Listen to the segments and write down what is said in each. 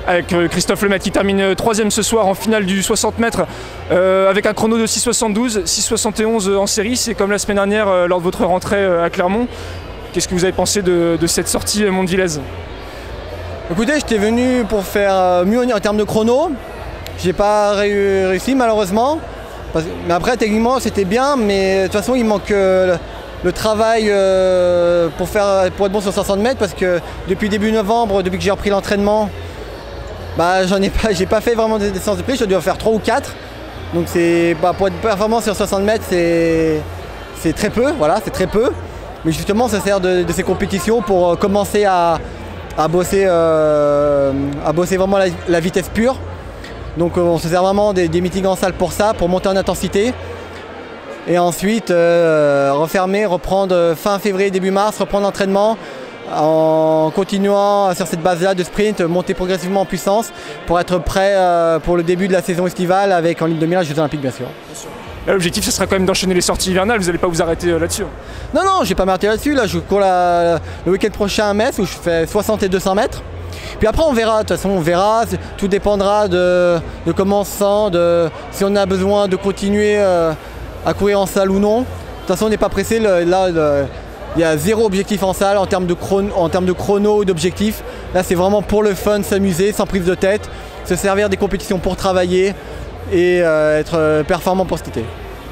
avec Christophe Lemaitre qui termine 3e ce soir en finale du 60 mètres avec un chrono de 6,72, 6,71 en série. C'est comme la semaine dernière lors de votre rentrée à Clermont. Qu'est-ce que vous avez pensé de cette sortie mondilaise? Écoutez, j'étais venu pour faire mieux en termes de chrono. J'ai pas réussi malheureusement. Mais après, techniquement, c'était bien, mais de toute façon, il manque le travail pour être bon sur 60 mètres parce que depuis début novembre, depuis que j'ai repris l'entraînement, j'ai pas fait vraiment des séances de prise, je dois en faire 3 ou 4. Donc pour être performant sur 60 mètres, c'est très peu, voilà, c'est très peu. Mais justement, ça sert de ces compétitions pour commencer à bosser vraiment la vitesse pure. Donc on se sert vraiment des meetings en salle pour ça, pour monter en intensité. Et ensuite refermer, reprendre fin février, début mars, reprendre l'entraînement en continuant sur cette base-là de sprint, monter progressivement en puissance pour être prêt pour le début de la saison estivale avec en ligne de mire les Jeux Olympiques bien sûr. L'objectif, ce sera quand même d'enchaîner les sorties hivernales, vous n'allez pas vous arrêter là-dessus? Non, je ne vais pas m'arrêter là-dessus, là je cours le week-end prochain à Metz où je fais 60 et 200 mètres. Puis après on verra, de toute façon on verra, tout dépendra de comment on se sent, si on a besoin de continuer à courir en salle ou non. De toute façon on n'est pas pressé, il y a zéro objectif en salle en termes de chrono ou d'objectif. Là c'est vraiment pour le fun, s'amuser, sans prise de tête, se servir des compétitions pour travailler et être performant pour cet été.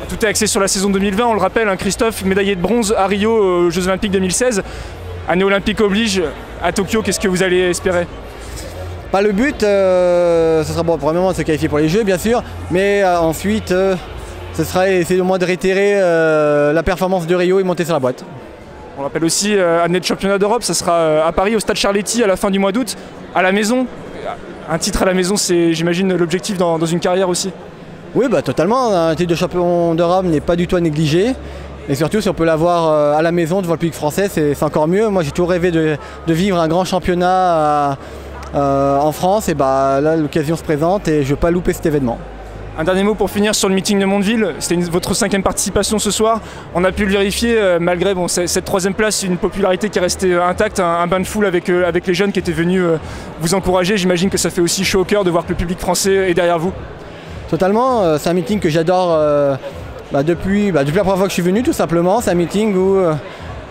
Tout est axé sur la saison 2020, on le rappelle, hein, Christophe, médaillé de bronze à Rio aux Jeux Olympiques 2016. Année olympique oblige, à Tokyo, qu'est-ce que vous allez espérer? Le but, ce sera premièrement de se qualifier pour les Jeux bien sûr, mais ensuite ce sera essayer au moins de réitérer la performance de Rio et monter sur la boîte. On rappelle aussi année de championnat d'Europe, ça sera à Paris au Stade Charletti à la fin du mois d'août, à la maison. Un titre à la maison, c'est j'imagine l'objectif dans une carrière aussi. Oui, totalement, un titre de champion d'Europe n'est pas du tout à négliger. Et surtout si on peut l'avoir à la maison devant le public français, c'est encore mieux. Moi j'ai toujours rêvé de vivre un grand championnat en France et là l'occasion se présente et je ne veux pas louper cet événement. Un dernier mot pour finir sur le meeting de Mondeville, c'était votre 5e participation ce soir. On a pu le vérifier, malgré cette 3e place, une popularité qui est restée intacte, un bain de foule avec les jeunes qui étaient venus vous encourager. J'imagine que ça fait aussi chaud au cœur de voir que le public français est derrière vous. Totalement, c'est un meeting que j'adore depuis la première fois que je suis venu tout simplement. C'est un meeting où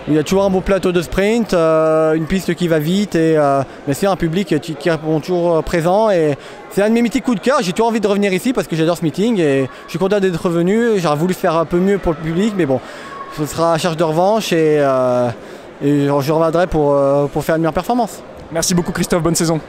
il y a toujours un beau plateau de sprint, une piste qui va vite et bien sûr un public qui répond toujours présent. Et c'est un de mes meetings coup de cœur, j'ai toujours envie de revenir ici parce que j'adore ce meeting et je suis content d'être revenu. J'aurais voulu faire un peu mieux pour le public mais bon, ce sera à charge de revanche et je reviendrai pour faire une meilleure performance. Merci beaucoup Christophe, bonne saison.